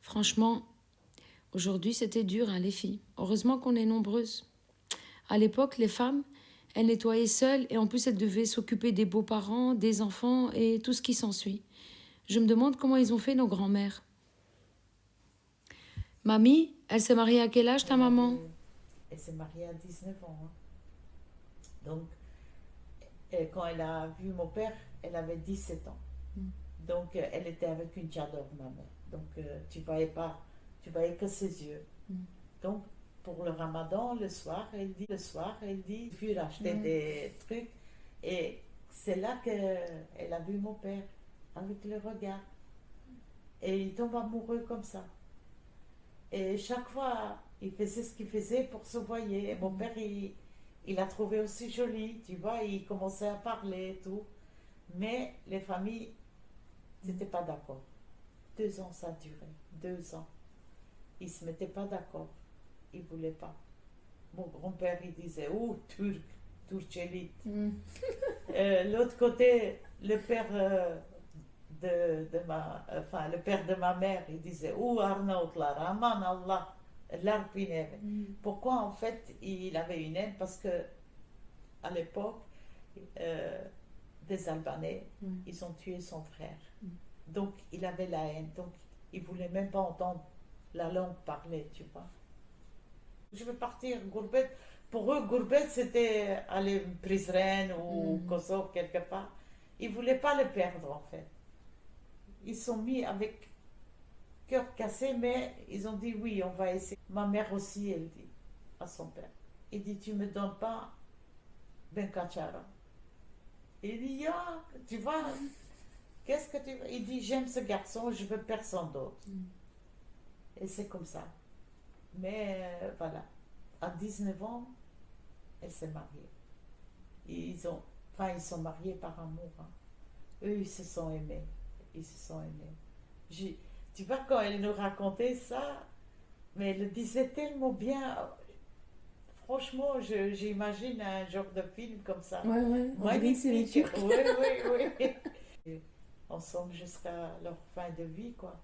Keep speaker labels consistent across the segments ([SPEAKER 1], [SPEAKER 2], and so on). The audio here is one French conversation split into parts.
[SPEAKER 1] Franchement, aujourd'hui, c'était dur, hein, les filles. Heureusement qu'on est nombreuses. À l'époque, les femmes, elles nettoyaient seules et en plus, elles devaient s'occuper des beaux-parents, des enfants et tout ce qui s'ensuit. Je me demande comment ils ont fait nos grands-mères. Mamie, elle s'est mariée à quel âge, ta maman?
[SPEAKER 2] Elle s'est mariée à 19 ans, hein. Donc, quand elle a vu mon père, elle avait 17 ans. Donc, elle était avec une tchador, ma mère. Donc, tu voyais pas, tu voyais que ses yeux. Donc, pour le ramadan, le soir, elle dit, je vais acheter des trucs. Et c'est là qu'elle a vu mon père, avec le regard. Et il tombe amoureux comme ça. Et chaque fois, il faisait ce qu'il faisait pour se voir. Et mon père, il l'a trouvé aussi jolie, tu vois, il commençait à parler et tout. Mais les familles n'étaient pas d'accord. 2 ans ça a duré, 2 ans. Ils ne se mettaient pas d'accord. Ils ne voulaient pas. Mon grand-père, il disait, oh, Turc, Turchelite. L'autre côté, le père le père de ma mère, il disait, oh, Arnautlar, Aman Allah, l'Arpiner. Pourquoi, en fait, il avait une haine? Parce que, à l'époque, des Albanais, ils ont tué son frère. Donc, il avait la haine. Donc, il ne voulait même pas entendre la langue parler, tu vois. Je veux partir, Gourbet. Pour eux, Gourbet, c'était aller à Prizren ou Kosovo, quelque part. Ils ne voulaient pas le perdre, en fait. Ils sont mis avec cœur cassé, mais ils ont dit oui, on va essayer. Ma mère aussi, elle dit à son père. Il dit, tu ne me donnes pas Ben Kachara. Il dit, ya, tu vois, qu'est-ce que tu veux? Il dit, j'aime ce garçon, je veux personne d'autre. Et c'est comme ça. Mais voilà, à 19 ans, elle s'est mariée. Ils sont mariés par amour, hein. Eux, ils se sont aimés. Ils se sont aimés. Tu vois, quand elle nous racontait ça, mais elle le disait tellement bien. Franchement, j'imagine un genre de film comme ça.
[SPEAKER 3] Ouais,
[SPEAKER 2] Magnifique.
[SPEAKER 3] c'est
[SPEAKER 2] Oui, oui, oui. Ensemble jusqu'à leur fin de vie, quoi.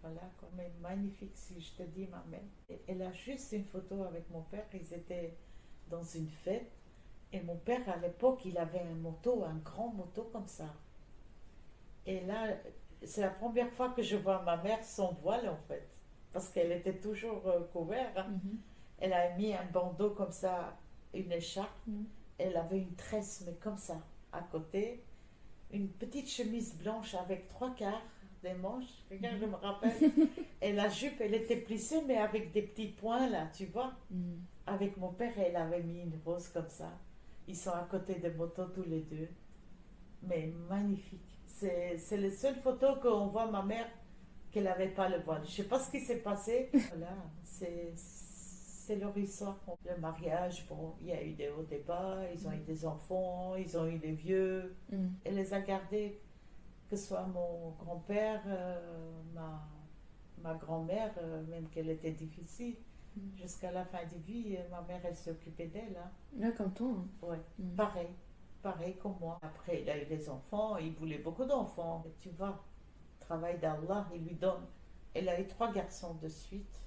[SPEAKER 2] Voilà, quoi. Mais magnifique, si je te dis, ma mère. Elle a juste une photo avec mon père. Ils étaient dans une fête. Et mon père, à l'époque, il avait un grand moto comme ça. Et là, c'est la première fois que je vois ma mère sans voile, en fait. Parce qu'elle était toujours couverte, hein. Elle a mis un bandeau comme ça, une écharpe. Elle avait une tresse, mais comme ça, à côté. Une petite chemise blanche avec 3/4 des manches. Regarde, je me rappelle. Et la jupe, elle était plissée, mais avec des petits points, là, tu vois. Avec mon père, elle avait mis une rose comme ça. Ils sont à côté des motos tous les deux. Mais magnifique. C'est la seule photo qu'on voit ma mère qu'elle n'avait pas le voile. Je ne sais pas ce qui s'est passé. Voilà, c'est leur histoire. Le mariage, bon, il y a eu des hauts, des bas, ils ont eu des enfants, ils ont eu des vieux. Elle les a gardés, que ce soit mon grand-père, ma grand-mère, même qu'elle était difficile. Jusqu'à la fin de vie, ma mère, elle s'est occupée d'elle, hein.
[SPEAKER 3] Là, comme toi.
[SPEAKER 2] Ouais, pareil comme moi. Après, il a eu des enfants, il voulait beaucoup d'enfants. Et tu vois, travail d'Allah, il lui donne. Elle a eu 3 garçons de suite.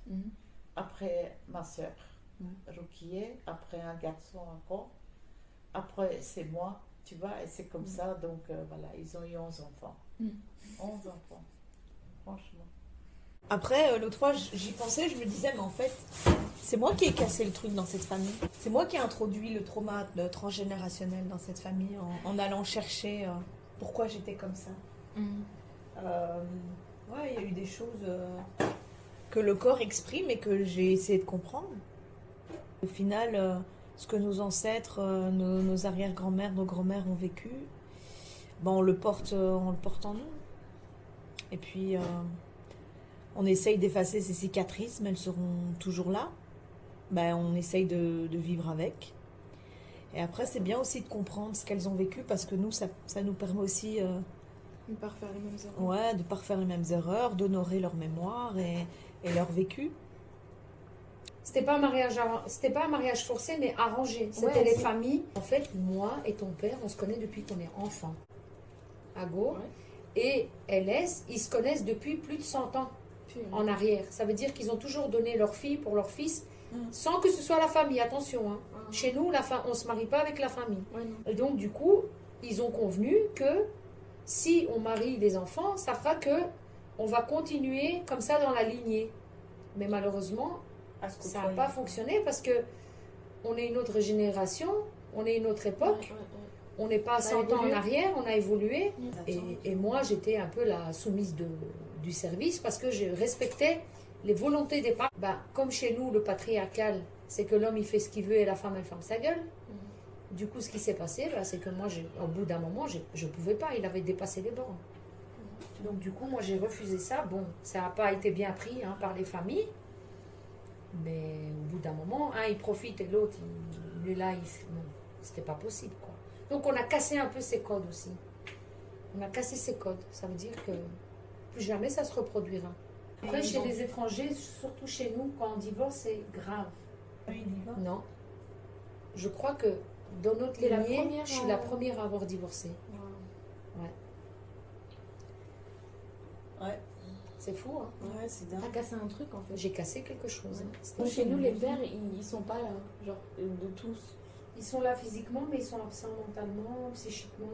[SPEAKER 2] Après, ma soeur, Rukiye. Après, un garçon encore. Après, c'est moi, tu vois, et c'est comme ça. Donc, voilà, ils ont eu 11 enfants. 11 enfants, franchement.
[SPEAKER 4] Après, l'autre fois, j'y pensais, je me disais, mais en fait, c'est moi qui ai cassé le truc dans cette famille. C'est moi qui ai introduit le trauma transgénérationnel dans cette famille en allant chercher pourquoi j'étais comme ça. Ouais, il y a eu des choses que le corps exprime et que j'ai essayé de comprendre. Au final, ce que nos ancêtres, nos arrière-grand-mères, nos grands-mères ont vécu, ben on le porte en nous. Et puis... on essaye d'effacer ces cicatrices, mais elles seront toujours là. Ben, on essaye de vivre avec. Et après, c'est bien aussi de comprendre ce qu'elles ont vécu, parce que nous, ça nous permet aussi
[SPEAKER 3] De ne pas refaire les mêmes erreurs.
[SPEAKER 4] de ne pas refaire les mêmes erreurs, d'honorer leur mémoire et leur vécu.
[SPEAKER 1] C'était pas un mariage forcé, mais arrangé. C'était les familles. En fait, moi et ton père, on se connaît depuis qu'on est enfant. Ago et LS, ils se connaissent depuis plus de 100 ans. en arrière. Ça veut dire qu'ils ont toujours donné leur fille pour leur fils, sans que ce soit la famille, attention. Hein. Chez nous, on ne se marie pas avec la famille.
[SPEAKER 3] Ouais, non.
[SPEAKER 1] Et donc, du coup, ils ont convenu que si on marie les enfants, ça fera que on va continuer comme ça dans la lignée. Mais malheureusement, ça n'a pas fonctionné parce que on est une autre génération, on est une autre époque, on n'est pas 100 ans en arrière, on a évolué. Et moi, j'étais un peu la soumise du service parce que je respectais les volontés des parents. Ben, comme chez nous, le patriarcal, c'est que l'homme, il fait ce qu'il veut et la femme, elle ferme sa gueule. Du coup, ce qui s'est passé, ben, c'est que moi, au bout d'un moment, je ne pouvais pas. Il avait dépassé les bornes. Donc, du coup, moi, j'ai refusé ça. Bon, ça n'a pas été bien pris par les familles. Mais au bout d'un moment, un, il profite et l'autre, il est là. Non, c'était pas possible, quoi. Donc, on a cassé un peu ces codes aussi. On a cassé ces codes. Ça veut dire que plus jamais ça se reproduira. Après, chez les étrangers, surtout chez nous, quand on divorce, c'est grave. Non. Je crois que dans notre
[SPEAKER 3] T'es la
[SPEAKER 1] lignée,
[SPEAKER 3] première
[SPEAKER 1] je suis la première à avoir divorcé.
[SPEAKER 4] Ouais.
[SPEAKER 1] C'est fou, hein?
[SPEAKER 4] Ouais, c'est dingue.
[SPEAKER 3] T'as cassé un truc en fait.
[SPEAKER 1] J'ai cassé quelque chose.
[SPEAKER 3] Donc, chez nous, les pères, ils sont pas là, genre de tous.
[SPEAKER 1] Ils sont là physiquement, mais ils sont absents mentalement, psychiquement.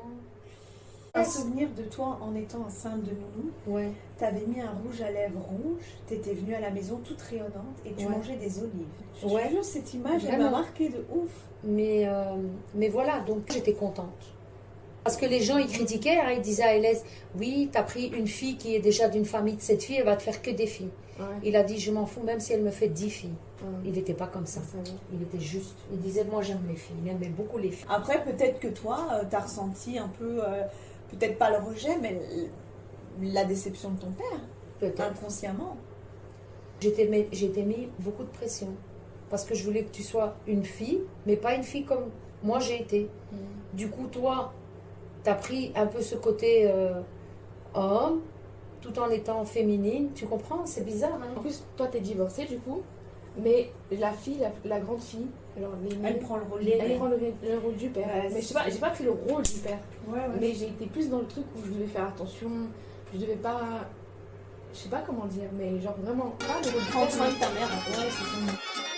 [SPEAKER 5] Un souvenir de toi en étant enceinte de nounou.
[SPEAKER 1] Ouais.
[SPEAKER 5] T'avais mis un rouge à lèvres rouge, t'étais venue à la maison toute rayonnante et tu
[SPEAKER 1] Ouais.
[SPEAKER 5] mangeais des olives. Je
[SPEAKER 1] Ouais.
[SPEAKER 5] te jure, cette image, elle
[SPEAKER 1] Vraiment.
[SPEAKER 5] m'a marquée de ouf.
[SPEAKER 1] Mais voilà, donc j'étais contente. Parce que les gens, ils critiquaient, hein, ils disaient à Hélène, oui, t'as pris une fille qui est déjà d'une famille de 7 filles, elle va te faire que des filles.
[SPEAKER 3] Ouais.
[SPEAKER 1] Il a dit, je m'en fous, même si elle me fait 10 filles.
[SPEAKER 3] Ouais.
[SPEAKER 1] Il n'était pas comme ça.
[SPEAKER 3] Ça va.
[SPEAKER 1] Il était juste. Il disait, moi j'aime les filles. Il aimait beaucoup les filles.
[SPEAKER 5] Après, peut-être que toi, t'as ressenti un peu, peut-être pas le rejet, mais la déception de ton père,
[SPEAKER 1] Peut-être.
[SPEAKER 5] inconsciemment.
[SPEAKER 1] J'étais mis beaucoup de pression. Parce que je voulais que tu sois une fille, mais pas une fille comme moi j'ai été. Du coup, toi, tu as pris un peu ce côté homme, tout en étant féminine. Tu comprends? C'est bizarre, hein?
[SPEAKER 3] En plus, toi, t'es divorcée du coup, mais la fille, la grande fille, genre
[SPEAKER 5] Elle prend le rôle
[SPEAKER 3] elle prend le rôle du père.
[SPEAKER 5] Ouais,
[SPEAKER 3] Mais je sais pas, j'ai pas pris le rôle du père.
[SPEAKER 5] Ouais, ouais.
[SPEAKER 3] Mais j'ai été plus dans le truc où je devais faire attention, je devais pas. Je sais pas comment dire, mais genre vraiment pas le rôle du
[SPEAKER 5] Prends
[SPEAKER 3] père.
[SPEAKER 5] soin de ta mère, en fait.
[SPEAKER 3] Ouais, c'est ça.